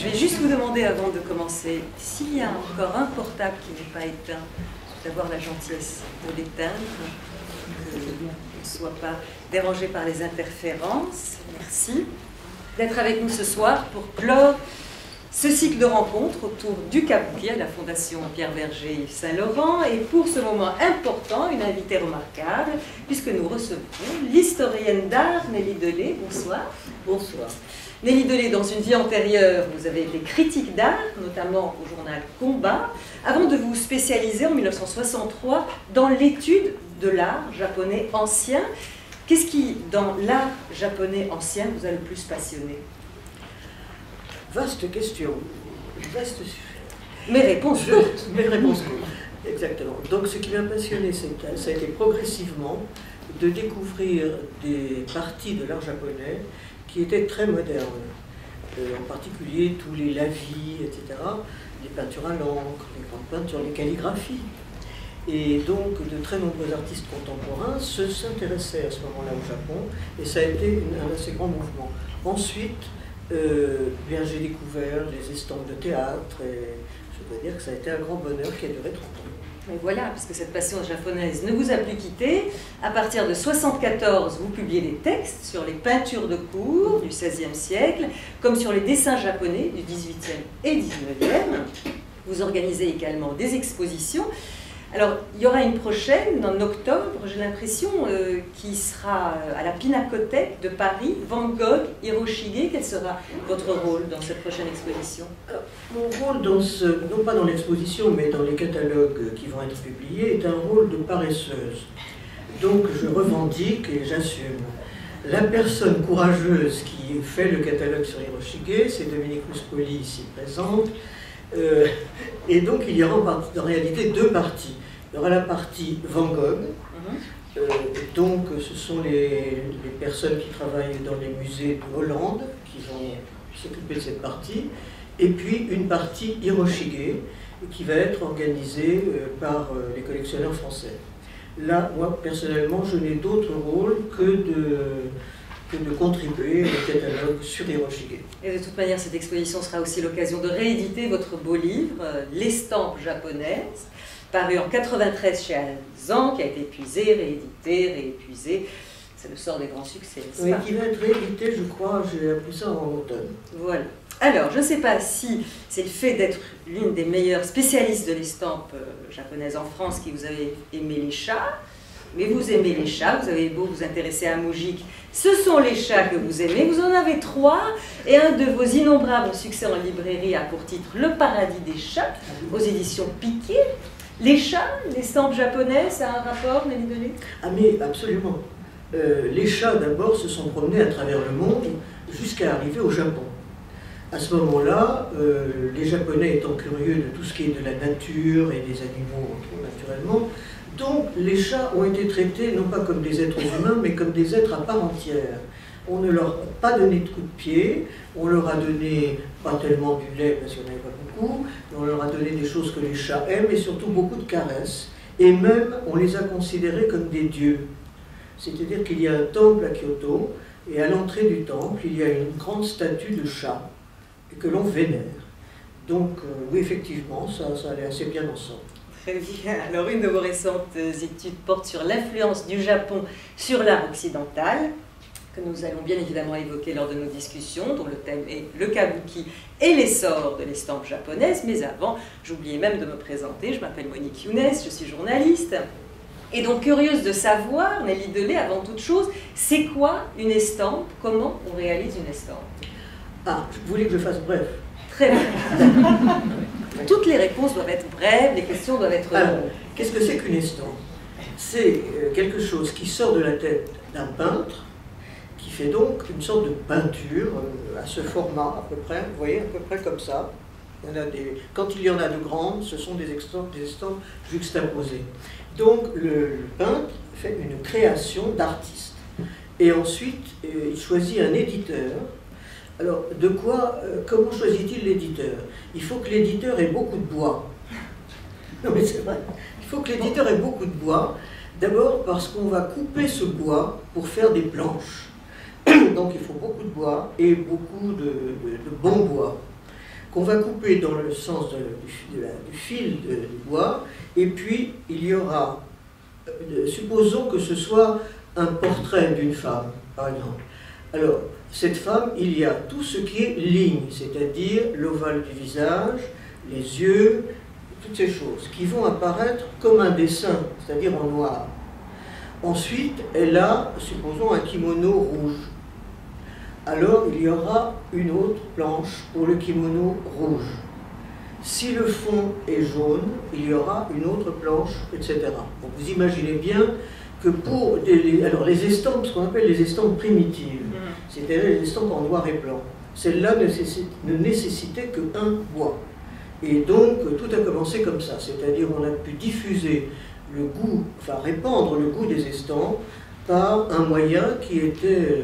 Je vais juste vous demander avant de commencer, s'il y a encore un portable qui n'est pas éteint, d'avoir la gentillesse de l'éteindre, que l'on ne soit pas dérangé par les interférences. Merci d'être avec nous ce soir pour clore ce cycle de rencontres autour du Kabuki à la Fondation Pierre Berger Yves Saint-Laurent, et pour ce moment important, une invitée remarquable, puisque nous recevons l'historienne d'art Nelly Delay. Bonsoir. Bonsoir. Nelly Delay, dans une vie antérieure, vous avez été critique d'art, notamment au journal Combat, avant de vous spécialiser en 1963 dans l'étude de l'art japonais ancien. Qu'est-ce qui, dans l'art japonais ancien, vous a le plus passionné? Vaste question, vaste sujet. Mes réponses courtes. Mes réponses courtes, exactement. Donc ce qui m'a passionné, ça a été progressivement de découvrir des parties de l'art japonais qui étaient très modernes. En particulier tous les lavis, etc., les peintures à l'encre, les grandes peintures, les calligraphies. Et donc de très nombreux artistes contemporains s'intéressaient à ce moment-là au Japon, et ça a été un assez grand mouvement. Ensuite, bien j'ai découvert les estampes de théâtre, et je dois dire que ça a été un grand bonheur qui a duré 30 ans. Mais voilà, parce que cette passion japonaise ne vous a plus quitté. À partir de 1974, vous publiez des textes sur les peintures de cour du XVIe siècle, comme sur les dessins japonais du XVIIIe et XIXe. Vous organisez également des expositions. Alors, il y aura une prochaine, en octobre, j'ai l'impression, qui sera à la Pinacothèque de Paris, Van Gogh, Hiroshige. Quel sera votre rôle dans cette prochaine exposition? Mon rôle, non pas dans l'exposition, mais dans les catalogues qui vont être publiés, est un rôle de paresseuse. Donc, je revendique et j'assume. La personne courageuse qui fait le catalogue sur Hiroshige, c'est Dominique Ruspoli, ici présente. Et donc, il y aura en réalité deux parties. Il y aura la partie Van Gogh, donc ce sont les personnes qui travaillent dans les musées de Hollande qui vont s'occuper de cette partie, et puis une partie Hiroshige qui va être organisée par les collectionneurs français. Là, moi, personnellement, je n'ai d'autre rôle que de contribuer au catalogue sur Hiroshige. Et de toute manière, cette exposition sera aussi l'occasion de rééditer votre beau livre, L'estampe japonaise, paru en 93 chez Alzan, qui a été épuisé, réédité, réépuisé. C'est le sort des grands succès. Oui, qui va être réédité, je crois, j'ai appris ça en automne. Voilà. Alors, je ne sais pas si c'est le fait d'être l'une des meilleures spécialistes de l'estampe japonaise en France qui vous avez aimé les chats, mais vous aimez les chats, vous avez beau vous intéresser à Moujik, ce sont les chats que vous aimez, vous en avez 3, et un de vos innombrables succès en librairie a pour titre Le paradis des chats, aux éditions Piquet. Les chats, l'estampe japonaise, ça a un rapport, Nelly Delay? Ah mais absolument. Les chats d'abord se sont promenés à travers le monde jusqu'à arriver au Japon. À ce moment-là, les Japonais étant curieux de tout ce qui est de la nature et des animaux naturellement, donc les chats ont été traités non pas comme des êtres humains, mais comme des êtres à part entière. On ne leur a pas donné de coups de pied, on leur a donné pas tellement du lait parce qu'il n'y en avait pas beaucoup, mais on leur a donné des choses que les chats aiment et surtout beaucoup de caresses. Et même, on les a considérés comme des dieux. C'est-à-dire qu'il y a un temple à Kyoto, et à l'entrée du temple, il y a une grande statue de chat que l'on vénère. Donc, oui, effectivement, ça allait assez bien ensemble. Très bien. Alors, une de vos récentes études porte sur l'influence du Japon sur l'art occidental, que nous allons bien évidemment évoquer lors de nos discussions, dont le thème est le kabuki et l'essor de l'estampe japonaise. Mais avant, j'oubliais même de me présenter, je m'appelle Monique Younes, je suis journaliste. Et donc, curieuse de savoir, Nelly Delay, avant toute chose, c'est quoi une estampe? Comment on réalise une estampe? Ah, vous voulez que je fasse bref? Très bien. Toutes les réponses doivent être brèves, les questions doivent être longues. Qu'est-ce que c'est qu'une estampe? C'est quelque chose qui sort de la tête d'un peintre, qui fait donc une sorte de peinture à ce format à peu près, vous voyez, à peu près comme ça. Quand il y en a de grandes, ce sont des estampes juxtaposées. Donc le peintre fait une création d'artiste. Et ensuite, il choisit un éditeur. Alors, comment choisit-il l'éditeur? Il faut que l'éditeur ait beaucoup de bois. Non mais c'est vrai, il faut que l'éditeur ait beaucoup de bois. D'abord parce qu'on va couper ce bois pour faire des planches. Donc il faut beaucoup de bois et beaucoup de bon bois. qu'on va couper dans le sens du fil de bois, et puis il y aura, supposons que ce soit un portrait d'une femme, par exemple. Alors, cette femme, il y a tout ce qui est ligne, c'est-à-dire l'ovale du visage, les yeux, toutes ces choses, qui vont apparaître comme un dessin, c'est-à-dire en noir. Ensuite, elle a, supposons, un kimono rouge. Alors, il y aura une autre planche pour le kimono rouge. Si le fond est jaune, il y aura une autre planche, etc. Donc, vous imaginez bien que pour alors les estampes, ce qu'on appelle les estampes primitives, c'est-à-dire les estampes en noir et blanc, celles-là ne nécessitaient qu'un bois. Et donc, tout a commencé comme ça, c'est-à-dire on a pu diffuser le goût, enfin répandre le goût des estampes par un moyen qui était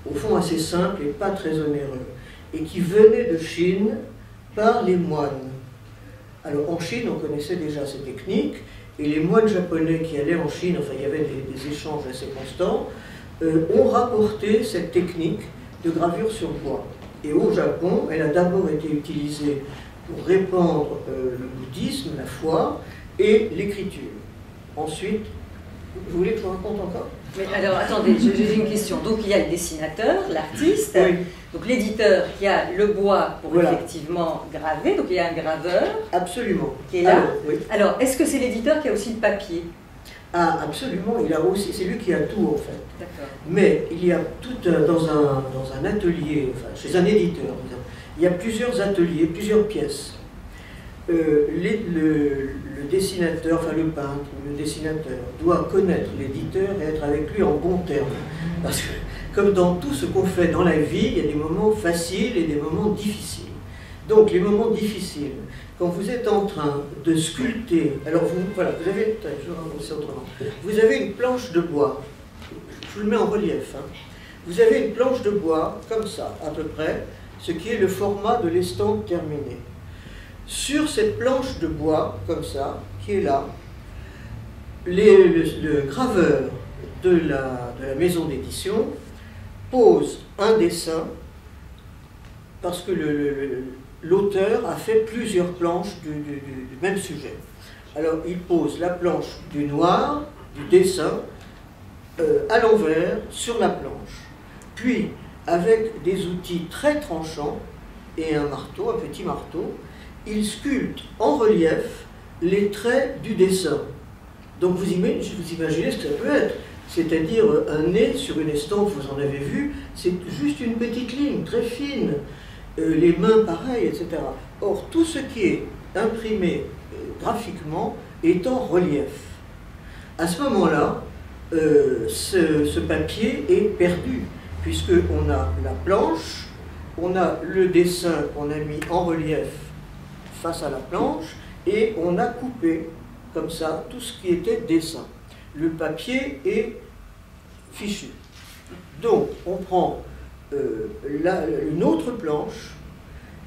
au fond assez simple et pas très onéreux, et qui venait de Chine par les moines. Alors en Chine, on connaissait déjà ces techniques, et les moines japonais qui allaient en Chine, enfin il y avait des échanges assez constants, ont rapporté cette technique de gravure sur bois. Et au Japon, elle a d'abord été utilisée pour répandre le bouddhisme, la foi et l'écriture. Ensuite, vous voulez que je vous raconte encore? Mais alors, attendez, j'ai une question. Donc, il y a le dessinateur, l'artiste, oui. Donc l'éditeur qui a le bois pour voilà. Effectivement graver, donc il y a un graveur. Absolument. Qui est là. Alors, oui. Alors est-ce que c'est l'éditeur qui a aussi le papier? Ah, absolument, il a aussi, c'est lui qui a tout en fait. D'accord. Mais il y a tout dans un atelier, enfin chez un éditeur, disons, il y a plusieurs ateliers, plusieurs pièces. Le dessinateur, enfin le peintre ou le dessinateur doit connaître l'éditeur et être avec lui en bon terme. Parce que, comme dans tout ce qu'on fait dans la vie, il y a des moments faciles et des moments difficiles. Donc, les moments difficiles, quand vous êtes en train de sculpter, alors voilà, vous avez, je vais raconter autrement, vous avez une planche de bois, je vous le mets en relief, hein. Vous avez une planche de bois, comme ça, à peu près, ce qui est le format de l'estampe terminée. Sur cette planche de bois, comme ça, qui est là, le graveur de la maison d'édition pose un dessin, parce que l'auteur a fait plusieurs planches du même sujet. Alors il pose la planche du noir, du dessin, à l'envers, sur la planche. Puis, avec des outils très tranchants et un marteau, un petit marteau, il sculpte en relief les traits du dessin. Donc vous imaginez ce que ça peut être. C'est-à-dire un nez sur une estampe, vous en avez vu, c'est juste une petite ligne très fine. Les mains pareil, etc. Or, tout ce qui est imprimé graphiquement est en relief. À ce moment-là, ce papier est perdu, puisqu'on a la planche, on a le dessin qu'on a mis en relief face à la planche, et on a coupé, comme ça, tout ce qui était dessin. Le papier est fichu. Donc, on prend une autre planche,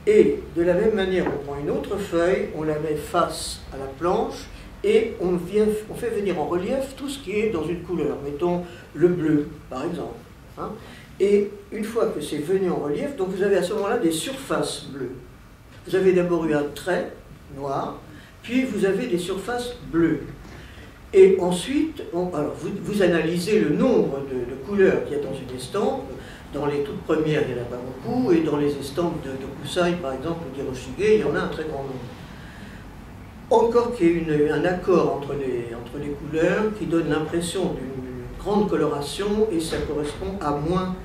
et de la même manière, on prend une autre feuille, on la met face à la planche, et on fait venir en relief tout ce qui est dans une couleur, mettons le bleu, par exemple. Hein. Et une fois que c'est venu en relief, donc vous avez à ce moment-là des surfaces bleues. Vous avez d'abord eu un trait noir, puis vous avez des surfaces bleues. Et ensuite, alors vous analysez le nombre de couleurs qu'il y a dans une estampe. Dans les toutes premières, il n'y en a pas beaucoup, et dans les estampes de Kusai, par exemple, ou d'Hiroshige, il y en a un très grand nombre. Encore qu'il y ait un accord entre les couleurs qui donne l'impression d'une grande coloration, et ça correspond à moins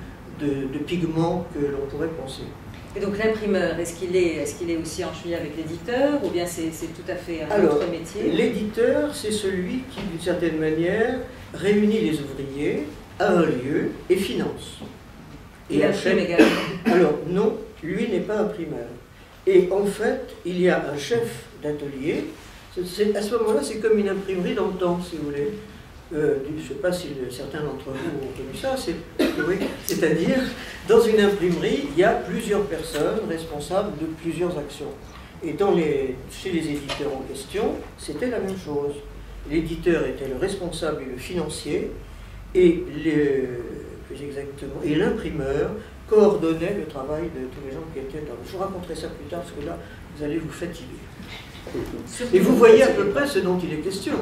de pigments que l'on pourrait penser. Et donc l'imprimeur, est-ce qu'il est aussi en cheville avec l'éditeur, ou bien c'est tout à fait un autre métier? L'éditeur, c'est celui qui, d'une certaine manière, réunit les ouvriers à un lieu et finance. Et imprime également? Alors non, lui n'est pas imprimeur. Et en fait, il y a un chef d'atelier. À ce moment-là, c'est comme une imprimerie dans le temps, si vous voulez. Je ne sais pas si certains d'entre vous ont connu ça, c'est-à-dire, dans une imprimerie, il y a plusieurs personnes responsables de plusieurs actions. Et chez les éditeurs en question, c'était la même chose. L'éditeur était le responsable et le financier, et plus exactement, et l'imprimeur, coordonnait le travail de tous les gens qui étaient dans... Je vous raconterai ça plus tard, parce que là, vous allez vous fatiguer. Et vous voyez à peu près ce dont il est question.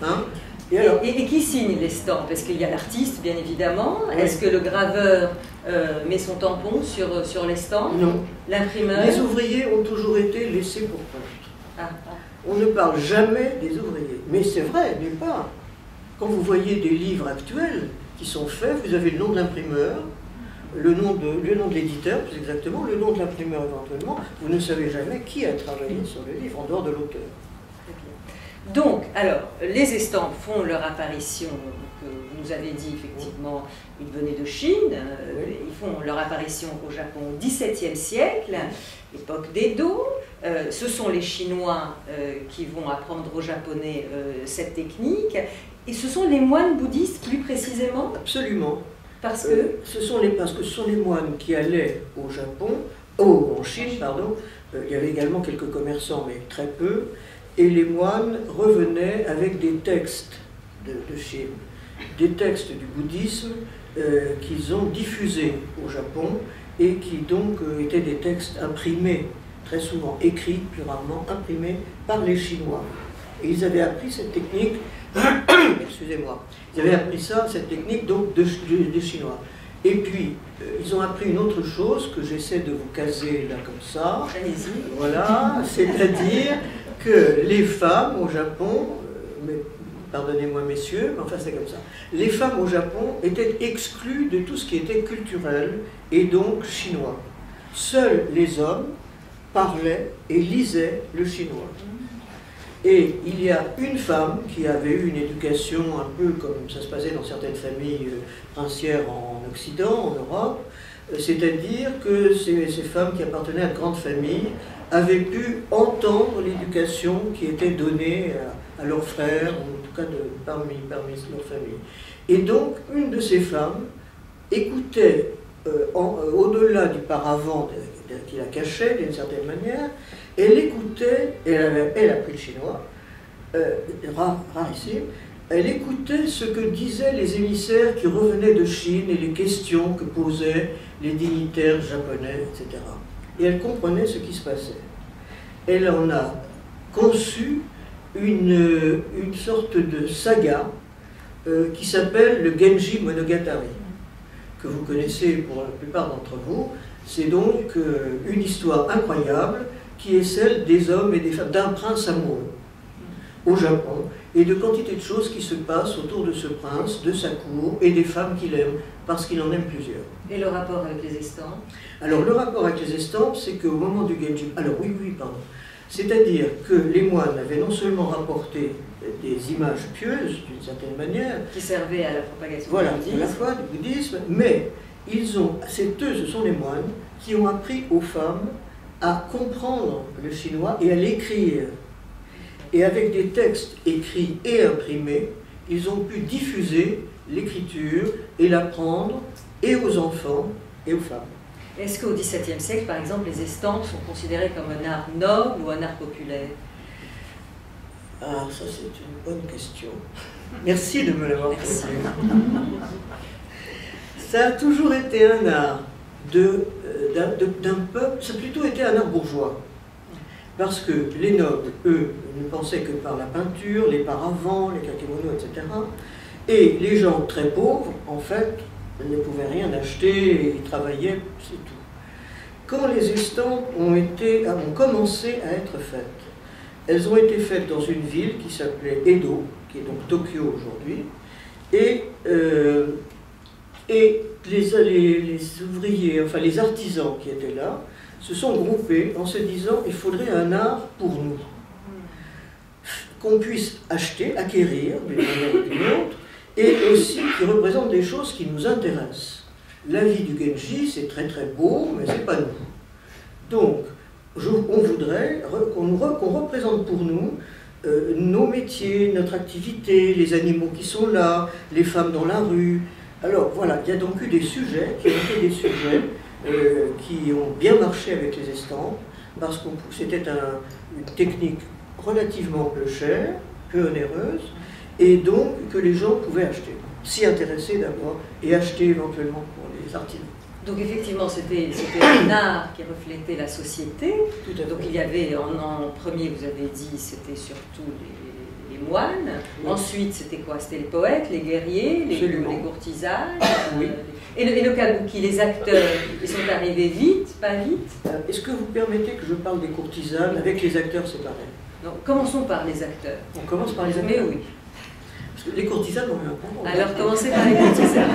Hein? Et qui signe les stamps? Parce qu'il y a l'artiste, bien évidemment. Oui. Est-ce que le graveur met son tampon sur les stamps? Non. L'imprimeur? Les ouvriers ont toujours été laissés pour compte. On ne parle jamais des ouvriers. Mais c'est vrai, nulle part. Quand vous voyez des livres actuels qui sont faits, vous avez le nom de l'imprimeur, le nom de l'éditeur, plus exactement, le nom de l'imprimeur éventuellement. Vous ne savez jamais qui a travaillé sur le livre, en dehors de l'auteur. Donc, alors, les estampes font leur apparition, que vous nous avez dit effectivement, ils venaient de Chine, ils font leur apparition au Japon au XVIIe siècle, époque d'Edo. Ce sont les Chinois qui vont apprendre aux Japonais cette technique, et ce sont les moines bouddhistes plus précisément? Absolument. Parce que ce sont les moines qui allaient au Japon, en Chine, pardon. Il y avait également quelques commerçants, mais très peu. Et les moines revenaient avec des textes de Chine, des textes du bouddhisme qu'ils ont diffusés au Japon et qui donc étaient des textes imprimés, très souvent écrits, plus rarement imprimés par les Chinois. Et ils avaient appris cette technique, excusez-moi, ils avaient appris cette technique donc des Chinois. Et puis, ils ont appris une autre chose que j'essaie de vous caser là comme ça. Allez-y. Voilà, c'est-à-dire que les femmes au Japon, pardonnez-moi messieurs, mais enfin c'est comme ça, les femmes au Japon étaient exclues de tout ce qui était culturel et donc chinois. Seuls les hommes parlaient et lisaient le chinois. Et il y a une femme qui avait eu une éducation un peu comme ça se passait dans certaines familles princières en Occident, en Europe, c'est-à-dire que ces femmes qui appartenaient à de grandes familles avaient pu entendre l'éducation qui était donnée à leurs frères, ou en tout cas parmi leur famille. Et donc, une de ces femmes écoutait, au-delà du paravent qui la cachait d'une certaine manière, elle écoutait, elle a appris le chinois, rarissime, elle écoutait ce que disaient les émissaires qui revenaient de Chine et les questions que posaient les dignitaires japonais, etc. Et elle comprenait ce qui se passait. Elle en a conçu une sorte de saga qui s'appelle le Genji Monogatari, que vous connaissez pour la plupart d'entre vous. C'est donc une histoire incroyable qui est celle des hommes et des femmes, d'un prince amoureux au Japon, et de quantité de choses qui se passent autour de ce prince, de sa cour, et des femmes qu'il aime, parce qu'il en aime plusieurs. Et le rapport avec les estampes? Alors, le rapport avec les estampes, c'est qu'au moment du Genji... Alors, pardon. C'est-à-dire que les moines avaient non seulement rapporté des images pieuses, d'une certaine manière... Qui servaient à la propagation du bouddhisme. À la fois du bouddhisme, mais ce sont les moines qui ont appris aux femmes à comprendre le chinois et à l'écrire. Et avec des textes écrits et imprimés, ils ont pu diffuser l'écriture et l'apprendre et aux enfants et aux femmes. Est-ce qu'au XVIIe siècle, par exemple, les estampes sont considérées comme un art noble ou un art populaire? Ah, ça c'est une bonne question. Merci de me l'avoir posée. Ça a toujours été un art d'un peuple, ça a plutôt été un art bourgeois. Parce que les nobles, eux, ne pensaient que par la peinture, les paravents, les kakemonos, etc. Et les gens très pauvres, en fait, ne pouvaient rien acheter, ils travaillaient, c'est tout. Quand les estampes ont commencé à être faites, elles ont été faites dans une ville qui s'appelait Edo, qui est donc Tokyo aujourd'hui, et les ouvriers, enfin les artisans qui étaient là, se sont groupés en se disant il faudrait un art pour nous, qu'on puisse acheter, acquérir d'une manière ou d'une autre, et aussi qui représente des choses qui nous intéressent. La vie du Genji, c'est très très beau, mais c'est pas nous. Donc, on voudrait qu'on représente pour nous nos métiers, notre activité, les animaux qui sont là, les femmes dans la rue. Alors voilà, il y a donc eu des sujets qui ont été des sujets qui ont bien marché avec les estampes, parce que c'était une technique relativement peu chère, peu onéreuse, et donc que les gens pouvaient acheter, s'y intéresser d'abord, et acheter éventuellement pour les artisans. Donc effectivement, c'était un art qui reflétait la société. Tout à fait. Donc il y avait, en premier, vous avez dit, c'était surtout les moines. Oui. Ensuite, c'était quoi? C'était les poètes, les guerriers, les courtisanes. Oui. Et le kabuki, les acteurs, ils sont arrivés vite, pas vite? Est-ce que vous permettez que je parle des courtisanes avec les acteurs séparés? Non, commençons par les acteurs. On commence par les acteurs. Mais oui. Parce que les courtisanes ont eu un point. Alors commencez par les courtisanes.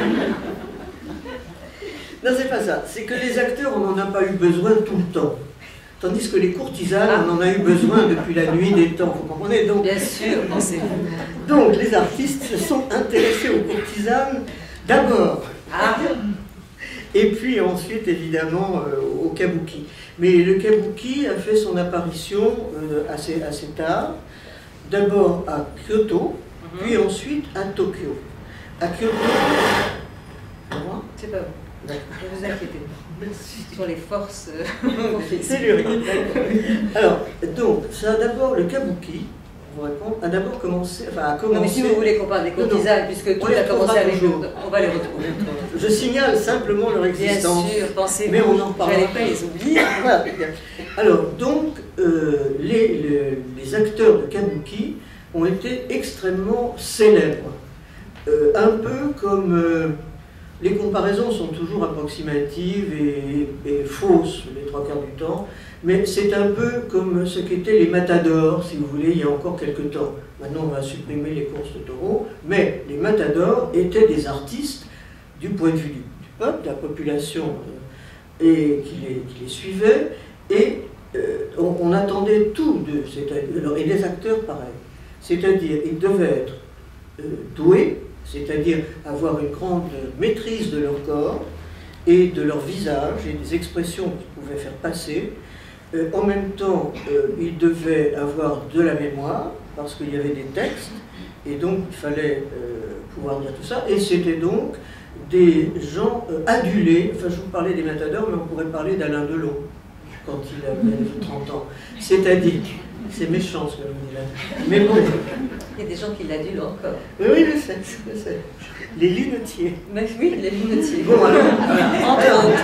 Non, c'est pas ça. C'est que les acteurs, on n'en a pas eu besoin tout le temps. Tandis que les courtisanes, on en a eu besoin depuis la nuit des temps. Vous comprenez? Donc, bien sûr, pensez-vous. Donc, les artistes se sont intéressés aux courtisanes d'abord. Ah. Et puis ensuite, évidemment, au kabuki. Mais le kabuki a fait son apparition assez tard. D'abord à Kyoto, puis ensuite à Tokyo. À Kyoto... C'est pas bon. Ne vous inquiétez pas. Sur les forces. C'est lui. Alors, donc, ça a d'abord, le kabuki, vous répondre, a d'abord commencé, enfin a commencé... Non, mais si vous voulez qu'on parle des courtisanes, puisque tout a commencé avec nous, on va les retrouver. Je signale simplement leur existence. Bien sûr, pensez-vous, mais on en parle. j'allais pas les oublier. Voilà. Alors, donc, les acteurs de kabuki ont été extrêmement célèbres. Un peu comme... les comparaisons sont toujours approximatives et fausses les trois quarts du temps, mais c'est un peu comme ce qu'étaient les matadors, si vous voulez, il y a encore quelques temps. Maintenant, on va supprimer les courses de taureaux, mais les matadors étaient des artistes du point de vue du peuple, de la population et qui les suivait, et on attendait tout d'eux, et des acteurs pareils. C'est-à-dire, ils devaient être doués, c'est-à-dire avoir une grande maîtrise de leur corps et de leur visage et des expressions qu'ils pouvaient faire passer. En même temps, ils devaient avoir de la mémoire, parce qu'il y avait des textes, et donc il fallait pouvoir dire tout ça. Et c'était donc des gens adulés, enfin je vous parlais des matadors, mais on pourrait parler d'Alain Delon, quand il avait 30 ans. C'est-à-dire, c'est méchant ce que je vous dis là, mais bon... Il y a des gens qui l'adulent encore. Oui, je sais. Les lunetiers. Mais oui, les lunetiers. Bon, alors, entre autres.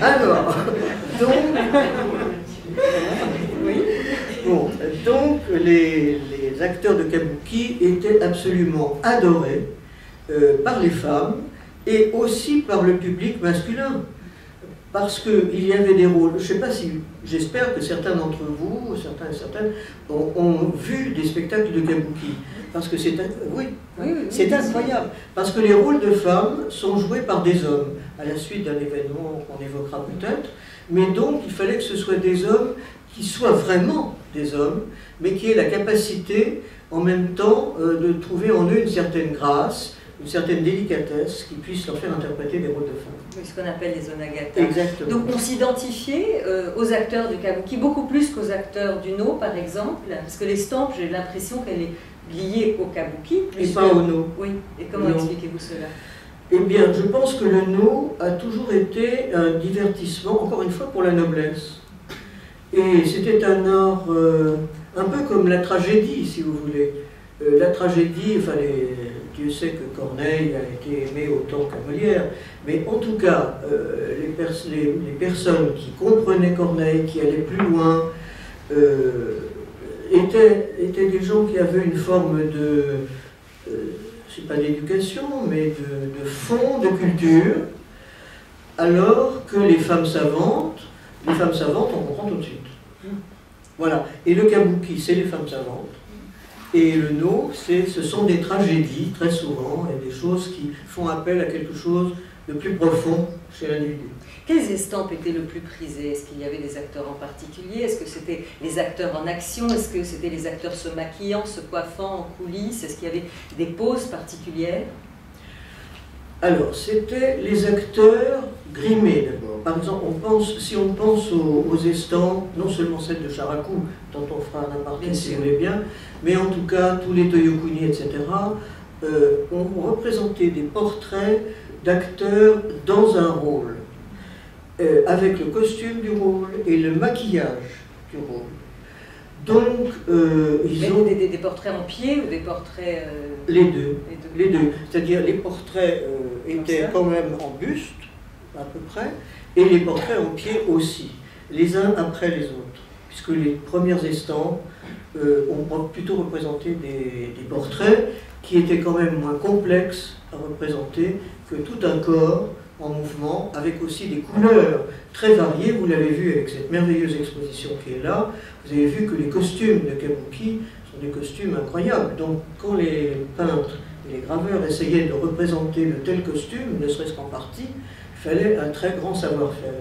Alors, donc, oui. Bon, donc les acteurs de kabuki étaient absolument adorés par les femmes et aussi par le public masculin. Parce qu'il y avait des rôles, je ne sais pas si, j'espère que certains d'entre vous, certains et certaines, ont vu des spectacles de kabuki. Parce que c'est c'est incroyable. Parce que les rôles de femmes sont joués par des hommes, à la suite d'un événement qu'on évoquera peut-être. Mais donc, il fallait que ce soit des hommes qui soient vraiment des hommes, mais qui aient la capacité, en même temps, de trouver en eux une certaine grâce, une certaine délicatesse qui puisse leur faire interpréter des rôles de femmes. Oui, ce qu'on appelle les onagata. Exactement. Donc on s'identifiait aux acteurs du kabuki, beaucoup plus qu'aux acteurs du no, par exemple, parce que l'estampe, j'ai l'impression qu'elle est liée au kabuki. Et pas au no. Oui, et comment expliquez-vous cela? Eh bien, je pense que le no a toujours été un divertissement, encore une fois, pour la noblesse. Et c'était un art un peu comme la tragédie, si vous voulez. La tragédie, enfin, Dieu sait que Corneille a été aimé autant qu'à Molière, mais en tout cas, les personnes qui comprenaient Corneille, qui allaient plus loin, étaient des gens qui avaient une forme de, c'est pas d'éducation, mais de fond, de culture, alors que les femmes savantes, on comprend tout de suite. Voilà. Et le kabuki, c'est les femmes savantes. Et le no, ce sont des tragédies, très souvent, et des choses qui font appel à quelque chose de plus profond chez l'individu. Quelles estampes étaient le plus prisées? Est-ce qu'il y avait des acteurs en particulier? Est-ce que c'était les acteurs en action? Est-ce que c'était les acteurs se maquillant, se coiffant en coulisses? Est-ce qu'il y avait des poses particulières? Alors, c'était les acteurs grimés d'abord. Par exemple, si on pense aux estampes, non seulement celles de Sharaku, dont on fera un aparté si vous voulez bien, mais en tout cas tous les Toyokuni, etc., ont représenté des portraits d'acteurs dans un rôle, avec le costume du rôle et le maquillage du rôle. Donc, ils ont... Des portraits en pied ou des portraits... Les deux. C'est-à-dire les portraits étaient quand même en buste, à peu près, et les portraits en pied aussi, les uns après les autres, puisque les premières estampes ont plutôt représenté des portraits qui étaient quand même moins complexes à représenter que tout un corps en mouvement, avec aussi des couleurs très variées. Vous l'avez vu avec cette merveilleuse exposition qui est là, vous avez vu que les costumes de Kabuki sont des costumes incroyables. Donc quand les peintres et les graveurs essayaient de représenter de tels costumes, ne serait-ce qu'en partie, il fallait un très grand savoir-faire.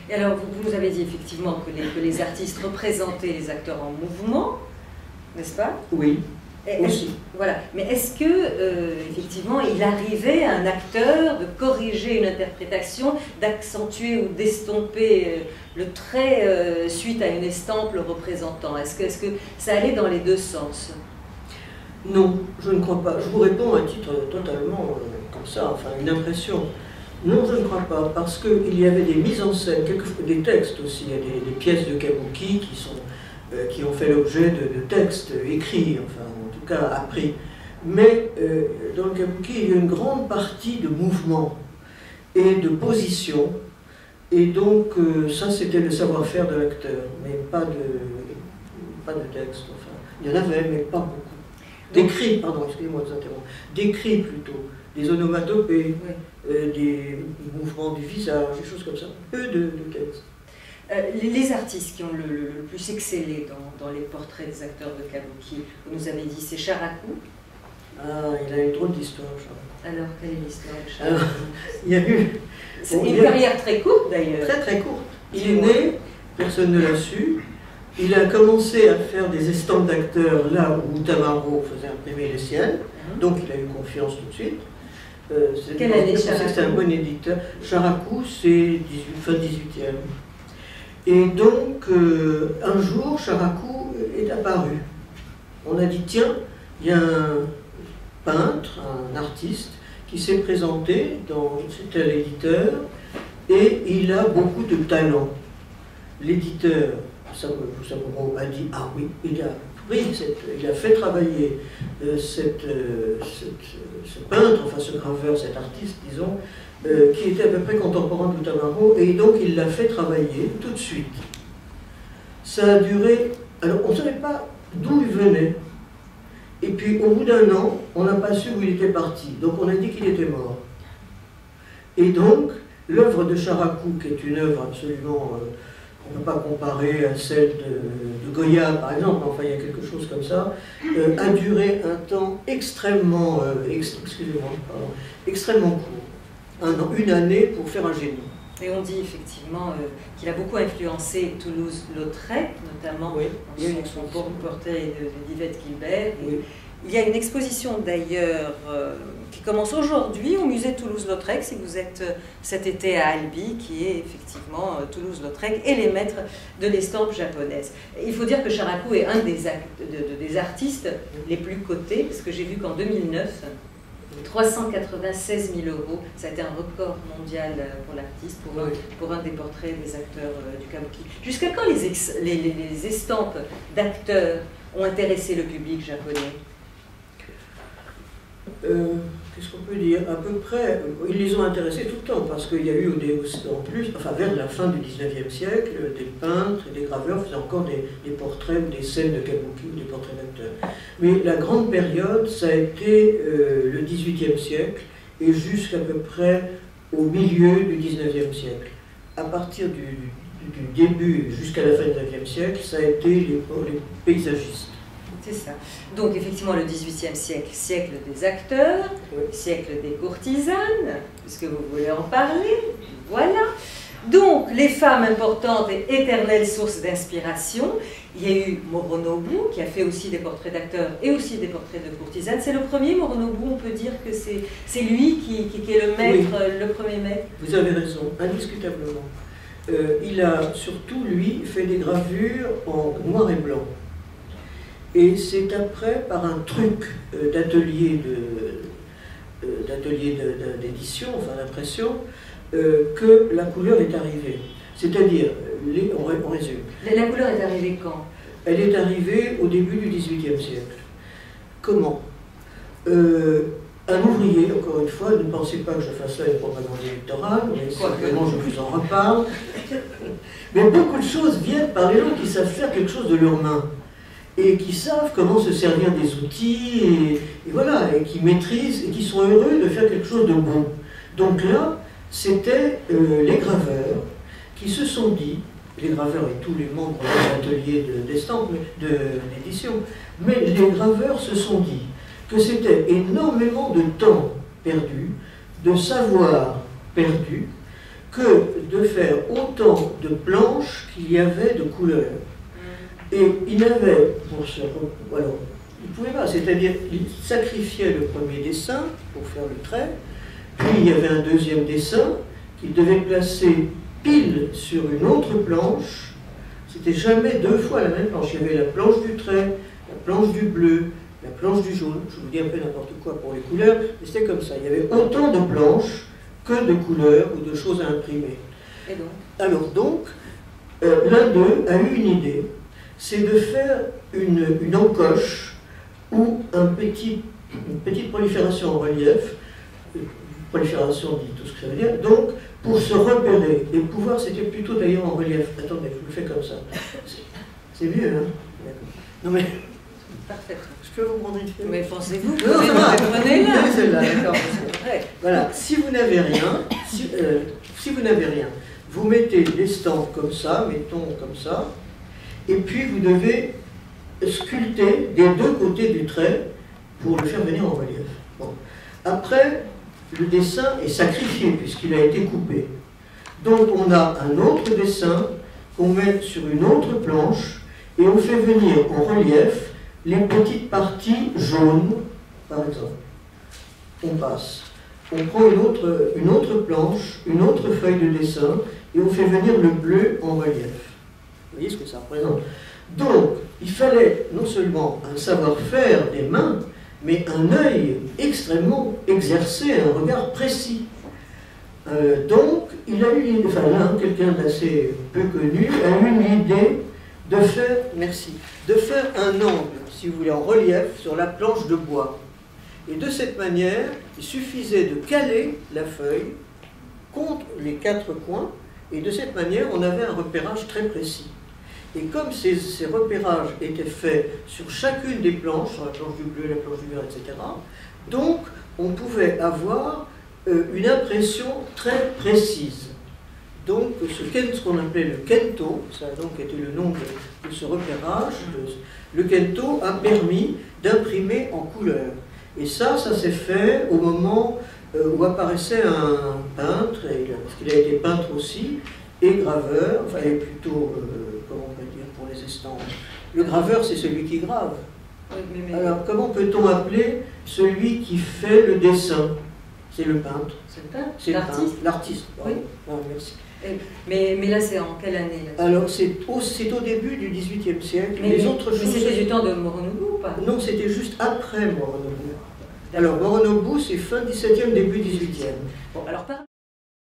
Et alors, vous nous avez dit effectivement que les artistes représentaient les acteurs en mouvement, n'est-ce pas? Oui, aussi. Voilà. Mais est-ce que, effectivement, il arrivait à un acteur de corriger une interprétation, d'accentuer ou d'estomper le trait suite à une estampe le représentant? Est-ce que ça allait dans les deux sens? Non, je ne crois pas. Je vous réponds à titre totalement comme ça, enfin une impression. Non, je ne crois pas, parce qu'il y avait des mises en scène, des textes aussi, il y a des pièces de Kabuki qui ont fait l'objet de textes écrits, enfin en tout cas appris. Mais dans le Kabuki, il y a une grande partie de mouvement et de position, et donc ça c'était le savoir-faire de l'acteur, mais pas de texte, enfin il y en avait, mais pas beaucoup. D'écrits, pardon, excusez-moi de vous interrompre, d'écrits plutôt, des onomatopées, des mouvements du visage, des choses comme ça, peu de textes. Les artistes qui ont le plus excellé dans les portraits des acteurs de Kabuki, vous nous avez dit, c'est Sharaku. Ah, il a une drôle d'histoire, Sharaku. Alors, quelle est l'histoire de Sharaku? Alors, il y a eu... C'est une carrière très courte, d'ailleurs. Très très courte. Il est né, personne ne l'a su. Il a commencé à faire des estampes d'acteurs là où Tamaro faisait imprimer les siennes. Donc il a eu confiance tout de suite. Quelle année Sharaku? C'est un bon éditeur. Sharaku, c'est fin 18e. Et donc, un jour, Sharaku est apparu. On a dit, tiens, il y a un peintre, un artiste, qui s'est présenté, c'était l'éditeur, et il a beaucoup de talent. L'éditeur, Samuro, a dit, ah oui, il a fait travailler ce peintre, enfin ce graveur, cet artiste, disons, qui était à peu près contemporain de Tamaro, et donc il l'a fait travailler tout de suite. Ça a duré, alors on ne savait pas d'où il venait, et puis au bout d'un an, on n'a pas su où il était parti, donc on a dit qu'il était mort. Et donc, l'œuvre de Sharaku, qui est une œuvre absolument, on ne peut pas comparer à celle de Goya par exemple, enfin il y a quelque chose comme ça, a duré un temps extrêmement, extrêmement court. Une année pour faire un génie. Et on dit effectivement qu'il a beaucoup influencé Toulouse-Lautrec, notamment son portrait d'Yvette Guilbert. Oui. Il y a une exposition d'ailleurs qui commence aujourd'hui au musée Toulouse-Lautrec, si vous êtes cet été à Albi, qui est effectivement Toulouse-Lautrec et les maîtres de l'estampe japonaise. Il faut dire que Sharaku est un des artistes les plus cotés, parce que j'ai vu qu'en 2009, 396 000 €, ça a été un record mondial pour l'artiste, pour un des portraits des acteurs du Kabuki. Jusqu'à quand les estampes d'acteurs ont intéressé le public japonais? Qu'est-ce qu'on peut dire? À peu près, ils les ont intéressés tout le temps, parce qu'il y a eu en plus, enfin vers la fin du 19e siècle, des peintres et des graveurs faisaient encore des portraits ou des scènes de Kabuki ou des portraits d'acteurs. Mais la grande période, ça a été le 18e siècle et jusqu'à peu près au milieu du 19e siècle. À partir du début jusqu'à la fin du 19e siècle, ça a été les paysagistes. C'est ça. Donc effectivement le XVIIIe siècle, siècle des acteurs, siècle des courtisanes, puisque vous voulez en parler, voilà. Donc les femmes importantes et éternelles sources d'inspiration. Il y a eu Moronobu, qui a fait aussi des portraits d'acteurs et aussi des portraits de courtisanes. C'est le premier, Moronobu, on peut dire que c'est lui qui est le maître, le premier maître. Vous avez raison, indiscutablement. Il a surtout, lui, fait des gravures en noir et blanc. Et c'est après, par un truc d'atelier d'édition, enfin d'impression, que la couleur est arrivée. C'est-à-dire, on résume. La couleur est arrivée quand? Elle est arrivée au début du XVIIIe siècle. Comment? Un ouvrier, encore une fois, ne pensez pas que je fasse là une propagande électorale, mais simplement je vous en reparle. Mais beaucoup de choses viennent par les gens qui savent faire quelque chose de leurs mains et qui savent comment se servir des outils et voilà, et qui maîtrisent et qui sont heureux de faire quelque chose de bon. Donc là, c'était les graveurs qui se sont dit, les graveurs et tous les membres de l'atelier d'estampes, d'édition, mais les graveurs se sont dit que c'était énormément de temps perdu, de savoir perdu, que de faire autant de planches qu'il y avait de couleurs. Et il avait, pour ce... Alors, il ne pouvait pas, c'est-à-dire il sacrifiait le premier dessin pour faire le trait, puis il y avait un deuxième dessin qu'il devait placer pile sur une autre planche. C'était jamais deux fois la même planche. Il y avait la planche du trait, la planche du bleu, la planche du jaune. Je vous dis un peu n'importe quoi pour les couleurs, mais c'était comme ça. Il y avait autant de planches que de couleurs ou de choses à imprimer. Et donc Alors donc, l'un d'eux a eu une idée, c'est de faire une encoche ou une petite prolifération en relief, prolifération dit tout ce que ça veut dire, donc pour se repérer et pouvoir, c'était plutôt d'ailleurs en relief. Attendez, je le fais comme ça. C'est mieux, hein? Non mais... Parfait. Je peux vous prendre une feuille? Mais pensez-vous Non, ça va. Prenez-la. Celle-là, d'accord. Voilà, si vous n'avez rien, si vous n'avez rien, vous mettez l'estampe comme ça, mettons comme ça, et puis vous devez sculpter des deux côtés du trait pour le faire venir en relief. Bon. Après, le dessin est sacrifié puisqu'il a été coupé. Donc on a un autre dessin qu'on met sur une autre planche et on fait venir en relief les petites parties jaunes, par exemple. On passe. On prend une autre planche, une autre feuille de dessin et on fait venir le bleu en relief. Vous voyez ce que ça représente? Donc, il fallait non seulement un savoir-faire des mains, mais un œil extrêmement exercé, un regard précis. Donc, il a eu l'idée, enfin là, quelqu'un d'assez peu connu, a eu l'idée de faire, de faire un angle, si vous voulez, en relief sur la planche de bois. Et de cette manière, il suffisait de caler la feuille contre les quatre coins, et de cette manière, on avait un repérage très précis. Et comme ces repérages étaient faits sur chacune des planches, sur la planche du bleu, la planche du vert, etc., donc on pouvait avoir une impression très précise. Donc ce qu'on appelait le kento, ça a donc été le nom de ce repérage, le kento a permis d'imprimer en couleur. Et ça s'est fait au moment où apparaissait un peintre, parce qu'il a été peintre aussi, et graveur, enfin et plutôt, comment on peut dire pour les estampes, le graveur c'est celui qui grave. Oui, mais... Alors comment peut-on appeler celui qui fait le dessin? C'est le peintre. C'est le peintre? C'est l'artiste. L'artiste, oui. Ah, merci. Mais là c'est en quelle année là? Alors c'est au début du XVIIIe siècle. Mais c'était du temps de Moronobu ou pas? Non, c'était juste après Moronobu. Alors Moronobu c'est fin XVIIe, début XVIIIe. Bon, alors